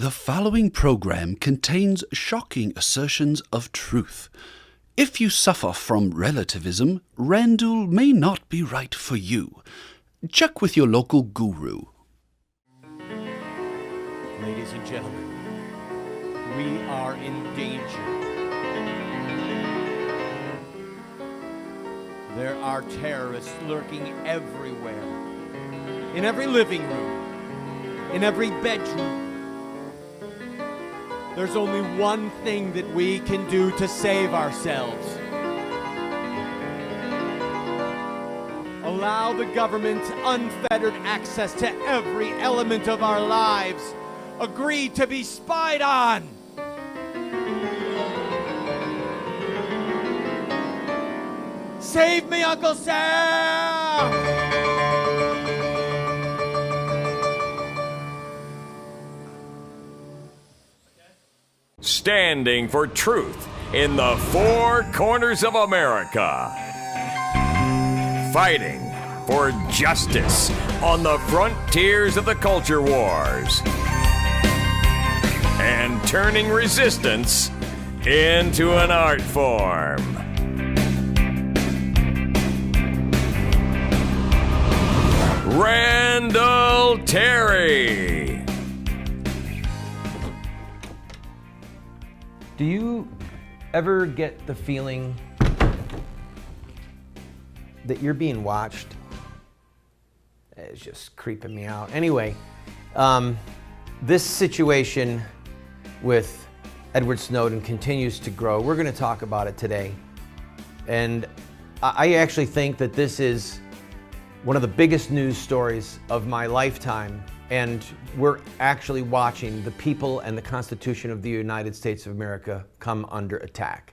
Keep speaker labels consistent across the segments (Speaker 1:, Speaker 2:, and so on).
Speaker 1: The following program contains shocking assertions of truth. If you suffer from relativism, Randall may not be right for you. Check with your local guru.
Speaker 2: Ladies and gentlemen, we are in danger. There are terrorists lurking everywhere. In every living room, in every bedroom. There's only one thing that we can do to save ourselves. Allow the government unfettered access to every element of our lives. Agree to be spied on. Save me, Uncle Sam!
Speaker 3: Standing for truth in the four corners of America. Fighting for justice on the frontiers of the culture wars. And turning resistance into an art form. Randall Terry.
Speaker 4: Do you ever get the feeling that you're being watched? It's just creeping me out. Anyway, this situation with Edward Snowden continues to grow. We're going to talk about it today. And I actually think that this is one of the biggest news stories of my lifetime. And we're actually watching the people and the Constitution of the United States of America come under attack.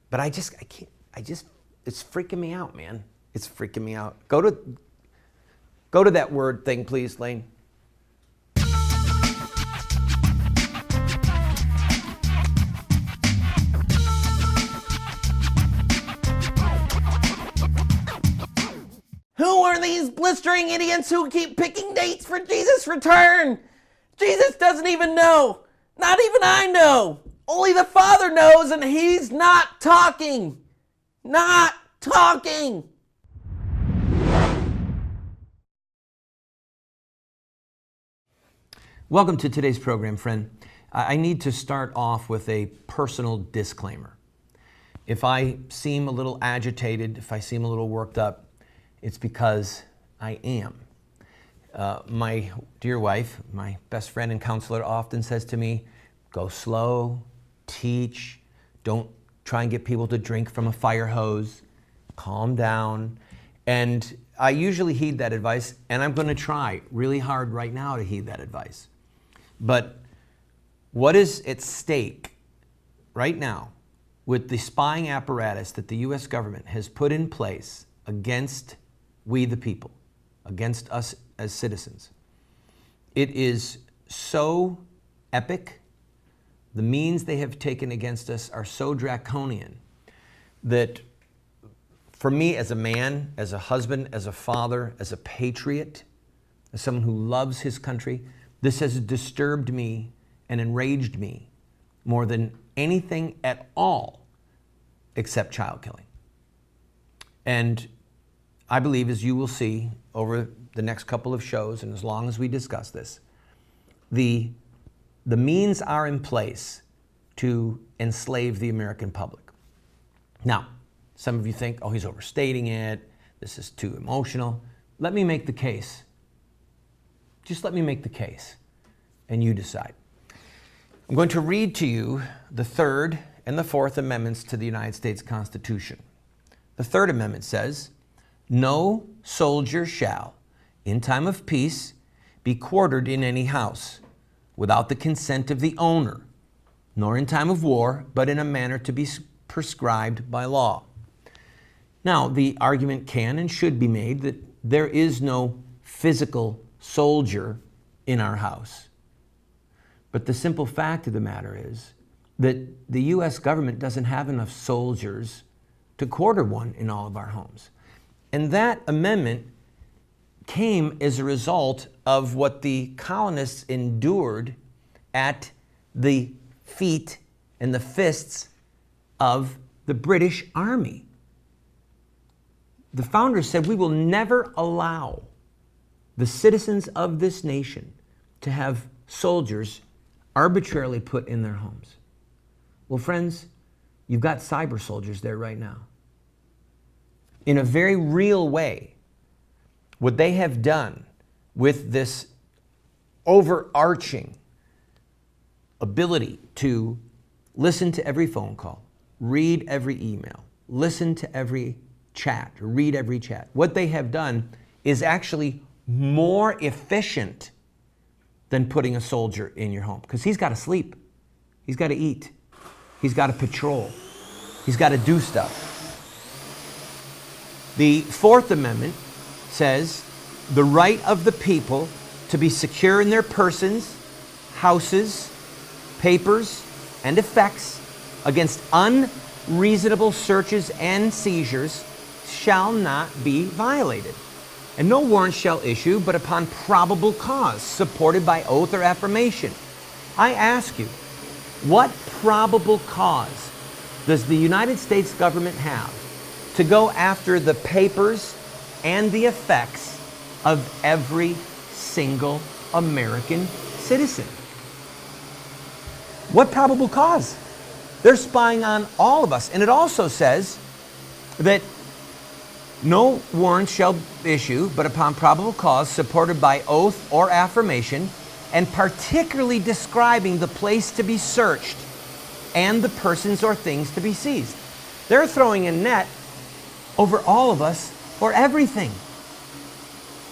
Speaker 4: But I can't, it's freaking me out, man. It's freaking me out. Go to that word thing, please, Lane.
Speaker 5: Who are these blistering idiots who keep picking dates for Jesus' return? Jesus doesn't even know. Not even I know. Only the Father knows, and he's not talking. Not talking.
Speaker 4: Welcome to today's program, friend. I need to start off with a personal disclaimer. If I seem a little agitated, if I seem a little worked up, it's because I am. My dear wife, my best friend and counselor, often says to me, go slow, teach, don't try and get people to drink from a fire hose, calm down. And I usually heed that advice, and I'm going to try really hard right now to heed that advice. But what is at stake right now with the spying apparatus that the U.S. government has put in place against we the people, against us as citizens? It is so epic. The means they have taken against us are so draconian that for me as a man, as a husband, as a father, as a patriot, as someone who loves his country, this has disturbed me and enraged me more than anything at all except child killing. And I believe, as you will see over the next couple of shows, and as long as we discuss this, the means are in place to enslave the American public. Now, some of you think, oh, he's overstating it. This is too emotional. Let me make the case. Just let me make the case, and you decide. I'm going to read to you the Third and the Fourth Amendments to the United States Constitution. The Third Amendment says, no soldier shall, in time of peace, be quartered in any house, without the consent of the owner, nor in time of war, but in a manner to be prescribed by law. Now, the argument can and should be made that there is no physical soldier in our house. But the simple fact of the matter is that the U.S. government doesn't have enough soldiers to quarter one in all of our homes. And that amendment came as a result of what the colonists endured at the feet and the fists of the British Army. The founders said, we will never allow the citizens of this nation to have soldiers arbitrarily put in their homes. Well, friends, you've got cyber soldiers there right now. In a very real way, what they have done with this overarching ability to listen to every phone call, read every email, listen to every chat, read every chat. What they have done is actually more efficient than putting a soldier in your home, because he's got to sleep, he's got to eat, he's got to patrol, he's got to do stuff. The Fourth Amendment says the right of the people to be secure in their persons, houses, papers, and effects against unreasonable searches and seizures shall not be violated. And no warrant shall issue but upon probable cause, supported by oath or affirmation. I ask you, what probable cause does the United States government have to go after the papers and the effects of every single American citizen? What probable cause? They're spying on all of us. And it also says that no warrant shall issue but upon probable cause, supported by oath or affirmation, and particularly describing the place to be searched and the persons or things to be seized. They're throwing a net over all of us for everything.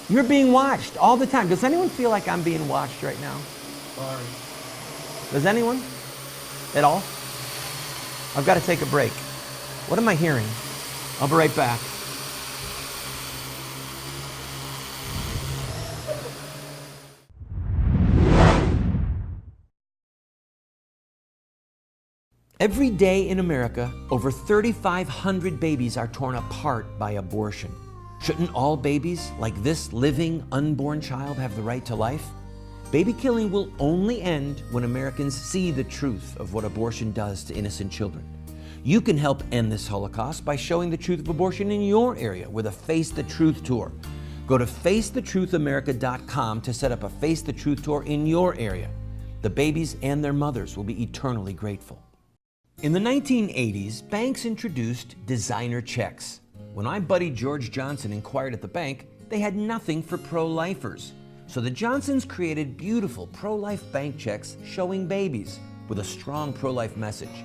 Speaker 4: You're being watched all the time. Does anyone feel like I'm being watched right now? Sorry. Does anyone? At all? I've got to take a break. What am I hearing? I'll be right back. Every day in America, over 3,500 babies are torn apart by abortion. Shouldn't all babies, like this living, unborn child, have the right to life? Baby killing will only end when Americans see the truth of what abortion does to innocent children. You can help end this Holocaust by showing the truth of abortion in your area with a Face the Truth tour. Go to facethetruthamerica.com to set up a Face the Truth tour in your area. The babies and their mothers will be eternally grateful. In the 1980s, banks introduced designer checks. When my buddy George Johnson inquired at the bank, they had nothing for pro-lifers. So the Johnsons created beautiful pro-life bank checks showing babies with a strong pro-life message.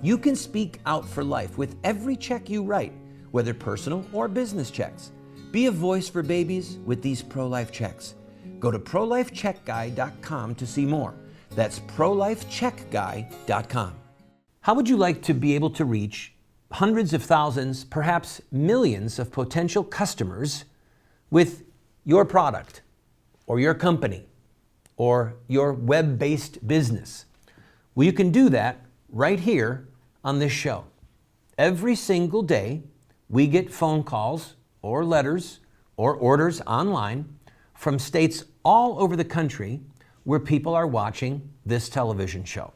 Speaker 4: You can speak out for life with every check you write, whether personal or business checks. Be a voice for babies with these pro-life checks. Go to prolifecheckguy.com to see more. That's prolifecheckguy.com. How would you like to be able to reach hundreds of thousands, perhaps millions of potential customers with your product or your company or your web-based business? Well, you can do that right here on this show. Every single day, we get phone calls or letters or orders online from states all over the country where people are watching this television show.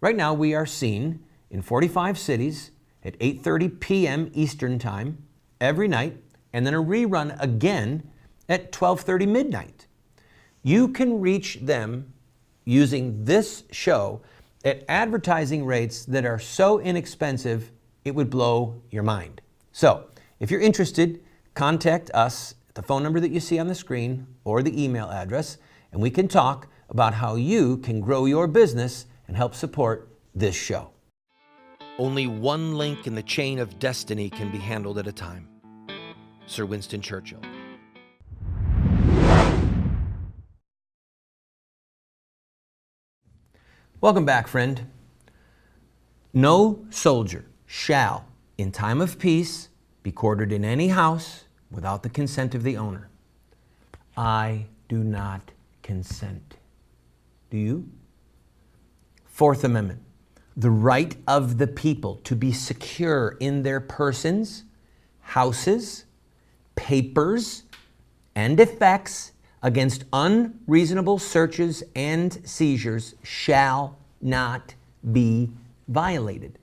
Speaker 4: Right now, we are seen in 45 cities at 8:30 p.m. Eastern Time every night, and then a rerun again at 12:30 midnight. You can reach them using this show at advertising rates that are so inexpensive, it would blow your mind. So, if you're interested, contact us at the phone number that you see on the screen or the email address, and we can talk about how you can grow your business and help support this show. Only one link in the chain of destiny can be handled at a time. Sir Winston Churchill. Welcome back, friend. No soldier shall, in time of peace, be quartered in any house without the consent of the owner. I do not consent. Do you? Fourth Amendment. The right of the people to be secure in their persons, houses, papers, and effects against unreasonable searches and seizures shall not be violated.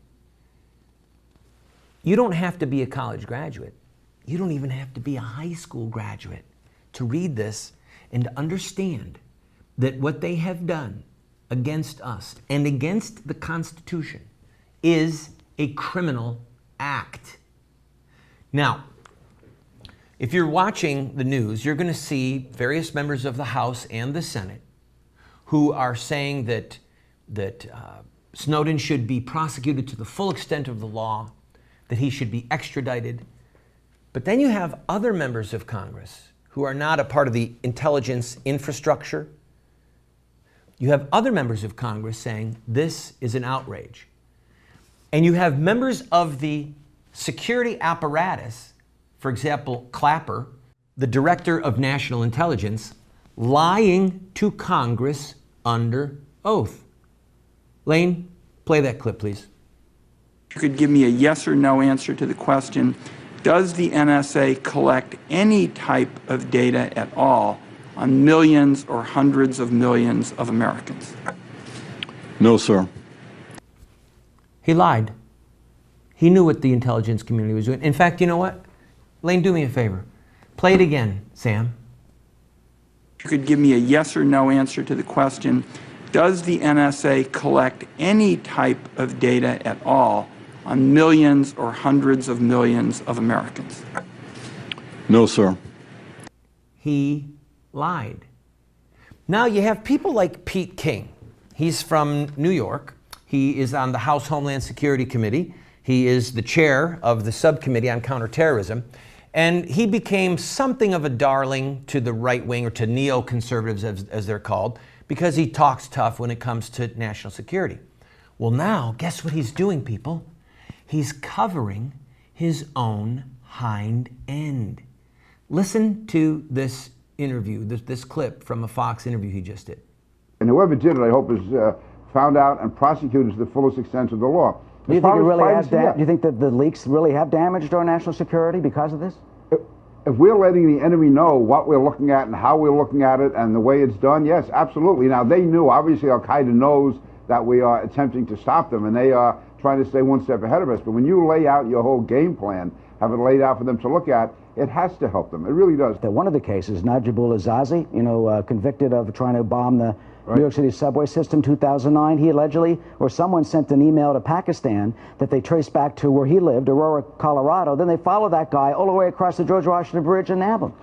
Speaker 4: You don't have to be a college graduate. You don't even have to be a high school graduate to read this and to understand that what they have done against us and against the Constitution is a criminal act. Now, if you're watching the news, you're going to see various members of the House and the Senate who are saying that Snowden should be prosecuted to the full extent of the law, that he should be extradited. But then you have other members of Congress who are not a part of the intelligence infrastructure. You have other members of Congress saying this is an outrage. And you have members of the security apparatus, for example, Clapper, the director of national intelligence, lying to Congress under oath. Lane, play that clip, please.
Speaker 6: You could give me a yes or no answer to the question, does the NSA collect any type of data at all on millions or hundreds of millions of Americans?
Speaker 7: No, sir.
Speaker 4: He lied. He knew what the intelligence community was doing. In fact, you know what? Lane, do me a favor. Play it again, Sam.
Speaker 6: You could give me a yes or no answer to the question, does the NSA collect any type of data at all on millions or hundreds of millions of Americans?
Speaker 7: No, sir.
Speaker 4: He lied. Now you have people like Pete King. He's from New York. He is on the House Homeland Security Committee. He is the chair of the subcommittee on counterterrorism. And he became something of a darling to the right wing, or to neoconservatives as they're called, because he talks tough when it comes to national security. Well, now, guess what he's doing, people? He's covering his own hind end. Listen to this interview, this clip from a Fox interview he just did.
Speaker 8: And whoever did it, I hope, is found out and prosecuted to the fullest extent of the law.
Speaker 9: Do you think it really has do you think that the leaks really have damaged our national security because of this?
Speaker 8: If we're letting the enemy know what we're looking at and how we're looking at it and the way it's done, yes, absolutely. Now, they knew, obviously, Al-Qaeda knows that we are attempting to stop them, and they are trying to stay one step ahead of us. But when you lay out your whole game plan, have it laid out for them to look at, it has to help them. It really does.
Speaker 9: One of the cases, Najibullah Zazi, convicted of trying to bomb the New York City subway system, 2009, he allegedly, or someone sent an email to Pakistan that they traced back to where he lived, Aurora, Colorado. Then they followed that guy all the way across the George Washington Bridge and nabbed him.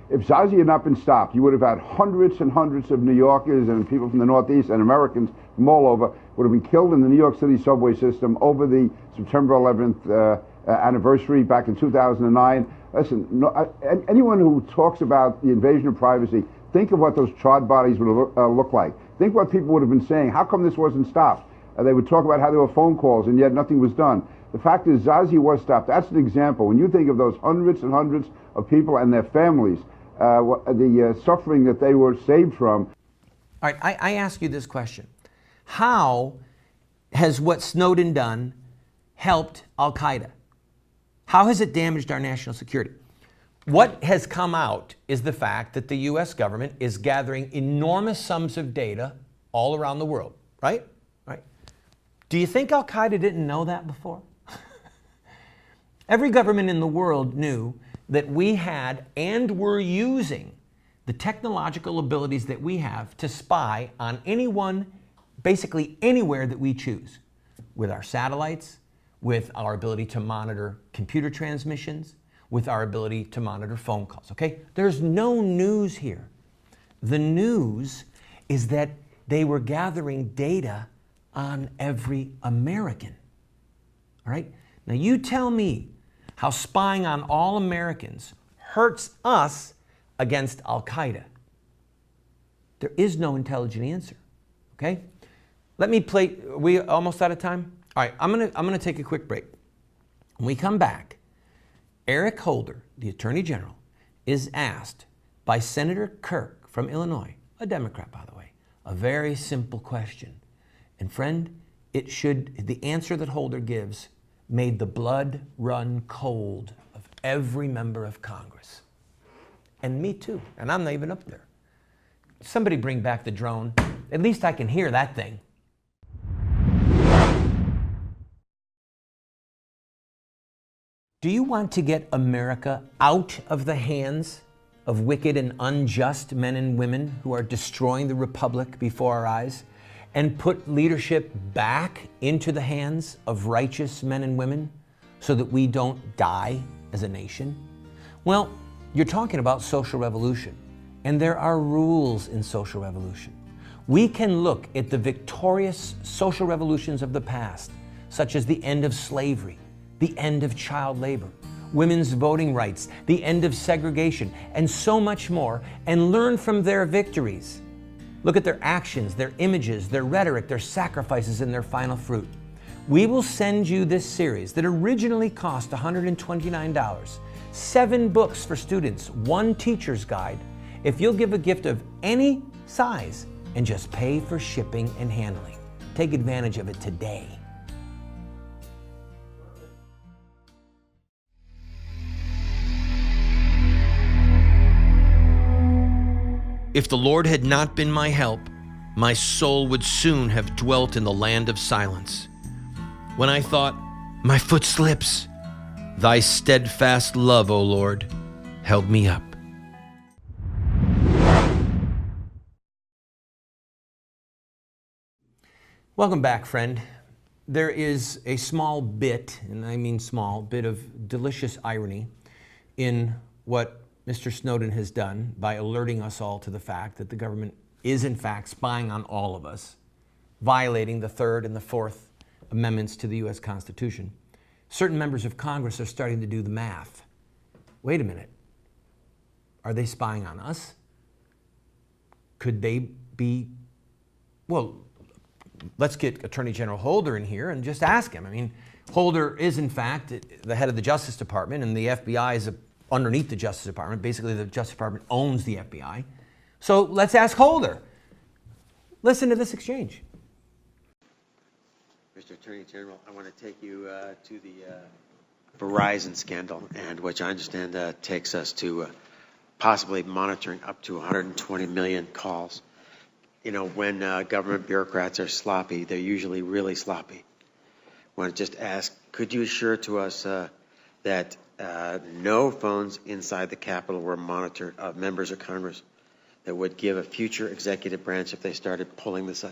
Speaker 8: If Zazi had not been stopped, you would have had hundreds and hundreds of New Yorkers and people from the Northeast and Americans from all over would have been killed in the New York City subway system over the September 11th anniversary back in 2009. Listen, anyone who talks about the invasion of privacy, think of what those charred bodies would look like. Think what people would have been saying. How come this wasn't stopped? They would talk about how there were phone calls and yet nothing was done. The fact is, Zazi was stopped. That's an example. When you think of those hundreds and hundreds of people and their families, the suffering that they were saved from.
Speaker 4: All right, I ask you this question. How has what Snowden done helped Al-Qaeda? How has it damaged our national security? What has come out is the fact that the U.S. government is gathering enormous sums of data all around the world, right? Right? Do you think Al-Qaeda didn't know that before? Every government in the world knew that we had and were using the technological abilities that we have to spy on anyone, basically anywhere that we choose, with our satellites, with our ability to monitor computer transmissions, with our ability to monitor phone calls, okay? There's no news here. The news is that they were gathering data on every American, all right? Now you tell me how spying on all Americans hurts us against Al-Qaeda. There is no intelligent answer, okay? Let me play, we almost out of time? All right, I'm gonna take a quick break. When we come back, Eric Holder, the Attorney General, is asked by Senator Kirk from Illinois, a Democrat, by the way, a very simple question. And friend, the answer that Holder gives made the blood run cold of every member of Congress. And me too. And I'm not even up there. Somebody bring back the drone. At least I can hear that thing. Do you want to get America out of the hands of wicked and unjust men and women who are destroying the republic before our eyes, and put leadership back into the hands of righteous men and women so that we don't die as a nation? Well, you're talking about social revolution, and there are rules in social revolution. We can look at the victorious social revolutions of the past, such as the end of slavery, the end of child labor, women's voting rights, the end of segregation, and so much more, and learn from their victories. Look at their actions, their images, their rhetoric, their sacrifices, and their final fruit. We will send you this series that originally cost $129, 7 books for students, 1 teacher's guide, if you'll give a gift of any size and just pay for shipping and handling. Take advantage of it today. If the Lord had not been my help, my soul would soon have dwelt in the land of silence. When I thought, my foot slips, thy steadfast love, O Lord, held me up. Welcome back, friend. There is a small bit, and I mean small, bit of delicious irony in what Mr. Snowden has done by alerting us all to the fact that the government is in fact spying on all of us, violating the Third and the Fourth Amendments to the U.S. Constitution. Certain members of Congress are starting to do the math. Wait a minute. Are they spying on us? Could they be, well, let's get Attorney General Holder in here and just ask him. I mean, Holder is in fact the head of the Justice Department, and the FBI is underneath the Justice Department. Basically, the Justice Department owns the FBI. So let's ask Holder. Listen to this exchange.
Speaker 10: Mr. Attorney General, I want to take you to the Verizon scandal, and which I understand takes us to possibly monitoring up to 120 million calls. You know, when government bureaucrats are sloppy, they're usually really sloppy. I want to just ask, could you assure to us that no phones inside the Capitol were monitored of members of Congress that would give a future executive branch, if they started pulling this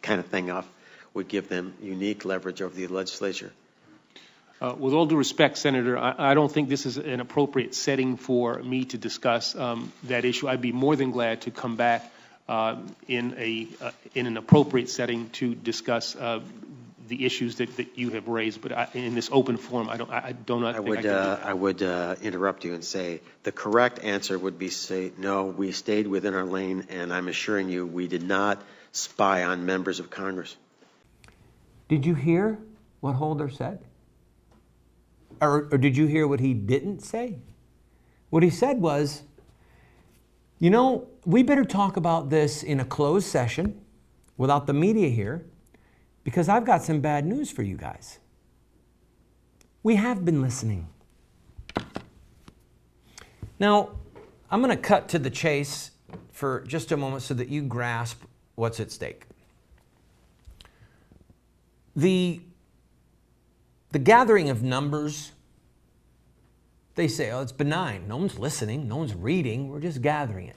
Speaker 10: kind of thing off, would give them unique leverage over the legislature?
Speaker 11: With all due respect, Senator, I don't think this is an appropriate setting for me to discuss that issue. I'd be more than glad to come back in an appropriate setting to discuss the issues that you have raised, but in this open forum, I
Speaker 10: would interrupt you and say the correct answer would be say no. We stayed within our lane, and I'm assuring you, we did not spy on members of Congress.
Speaker 4: Did you hear what Holder said, or did you hear what he didn't say? What he said was, you know, we better talk about this in a closed session without the media here, because I've got some bad news for you guys. We have been listening. Now, I'm going to cut to the chase for just a moment so that you grasp what's at stake. The gathering of numbers, they say, oh, it's benign. No one's listening. No one's reading. We're just gathering it.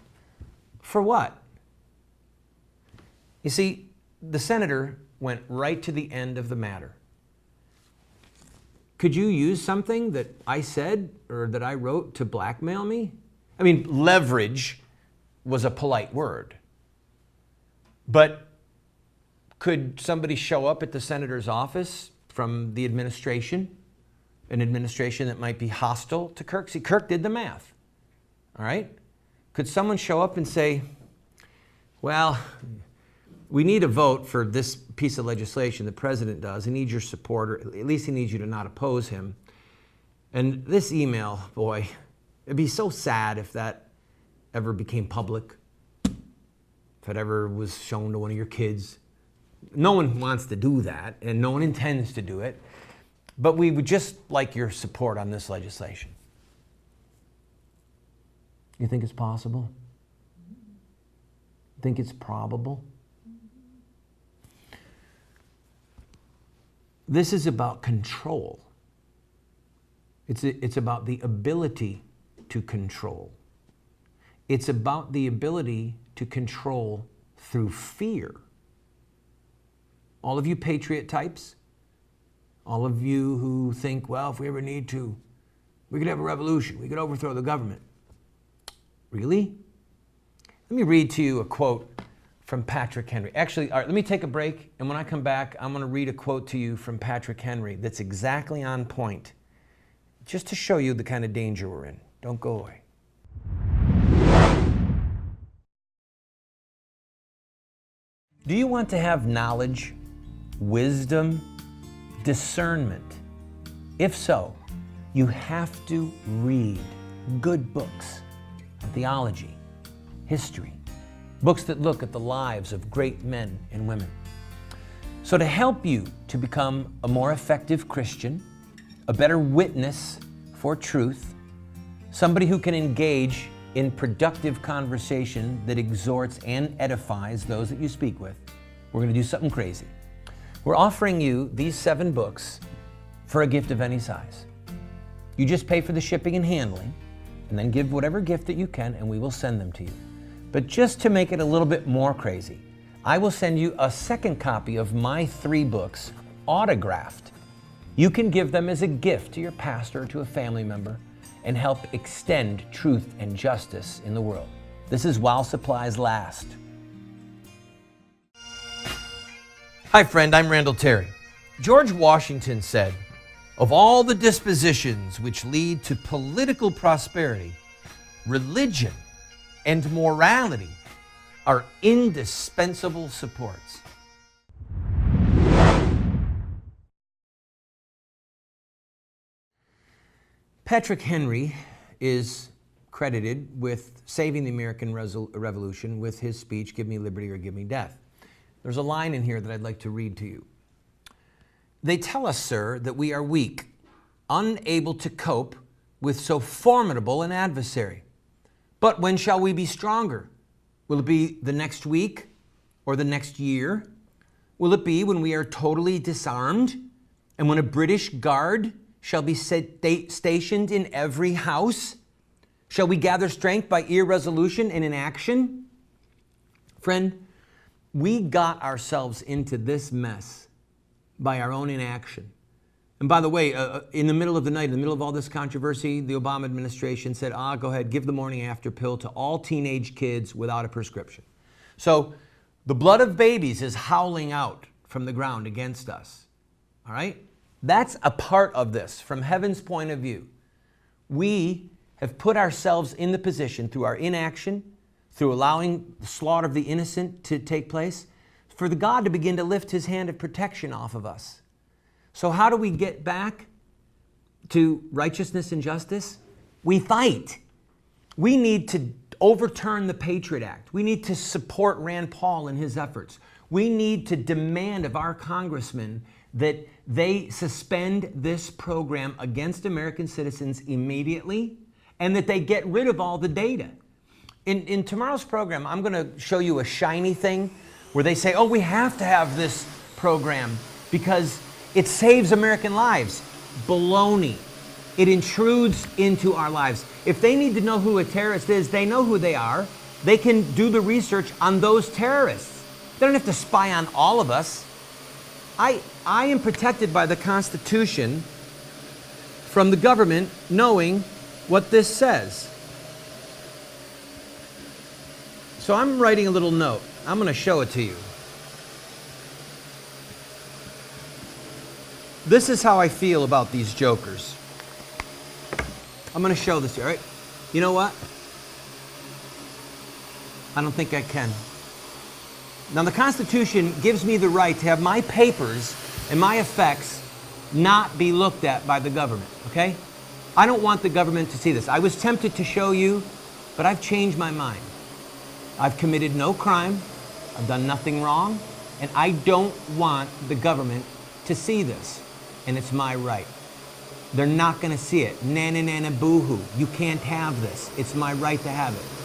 Speaker 4: For what? You see, the senator went right to the end of the matter. Could you use something that I said or that I wrote to blackmail me? I mean, leverage was a polite word. But could somebody show up at the senator's office from the administration, an administration that might be hostile to Kirk? See, Kirk did the math, all right? Could someone show up and say, well, we need a vote for this piece of legislation, the president does. He needs your support, or at least he needs you to not oppose him. And this email, boy, it'd be so sad if that ever became public, if it ever was shown to one of your kids. No one wants to do that, and no one intends to do it. But we would just like your support on this legislation. You think it's possible? Think it's probable? This is about control. It's about the ability to control. It's about the ability to control through fear. All of you patriot types, all of you who think, well, if we ever need to, we could have a revolution, we could overthrow the government. Really? Let me read to you a quote from Patrick Henry. Actually, all right, let me take a break, and when I come back, I'm going to read a quote to you from Patrick Henry that's exactly on point, just to show you the kind of danger we're in. Don't go away. Do you want to have knowledge, wisdom, discernment? If so, you have to read good books on theology, history, books that look at the lives of great men and women. So to help you to become a more effective Christian, a better witness for truth, somebody who can engage in productive conversation that exhorts and edifies those that you speak with, we're going to do something crazy. We're offering you these 7 books for a gift of any size. You just pay for the shipping and handling, and then give whatever gift that you can, and we will send them to you. But just to make it a little bit more crazy, I will send you a second copy of my 3 books, autographed. You can give them as a gift to your pastor or to a family member and help extend truth and justice in the world. This is while supplies last. Hi friend, I'm Randall Terry. George Washington said, "Of all the dispositions which lead to political prosperity, religion and morality are indispensable supports." Patrick Henry is credited with saving the American Revolution with his speech, "Give me liberty or give me death." There's a line in here that I'd like to read to you. "They tell us, sir, that we are weak, unable to cope with so formidable an adversary. But when shall we be stronger? Will it be the next week or the next year? Will it be when we are totally disarmed and when a British guard shall be stationed in every house? Shall we gather strength by irresolution and inaction?" Friend, we got ourselves into this mess by our own inaction. And by the way, in the middle of the night, in the middle of all this controversy, the Obama administration said, go ahead, give the morning after pill to all teenage kids without a prescription. So the blood of babies is howling out from the ground against us. All right? That's a part of this from heaven's point of view. We have put ourselves in the position through our inaction, through allowing the slaughter of the innocent to take place, for the God to begin to lift his hand of protection off of us. So how do we get back to righteousness and justice? We fight. We need to overturn the Patriot Act. We need to support Rand Paul in his efforts. We need to demand of our congressmen that they suspend this program against American citizens immediately and that they get rid of all the data. In tomorrow's program, I'm going to show you a shiny thing where they say, we have to have this program because it saves American lives. Baloney. It intrudes into our lives. If they need to know who a terrorist is, they know who they are. They can do the research on those terrorists. They don't have to spy on all of us. I am protected by the Constitution from the government knowing what this says. So I'm writing a little note. I'm going to show it to you. This is how I feel about these jokers. I'm going to show this to you, all right? You know what? I don't think I can. Now, the Constitution gives me the right to have my papers and my effects not be looked at by the government, okay? I don't want the government to see this. I was tempted to show you, but I've changed my mind. I've committed no crime. I've done nothing wrong. And I don't want the government to see this. And it's my right. They're not going to see it. Nana, nana, boo-hoo. You can't have this. It's my right to have it.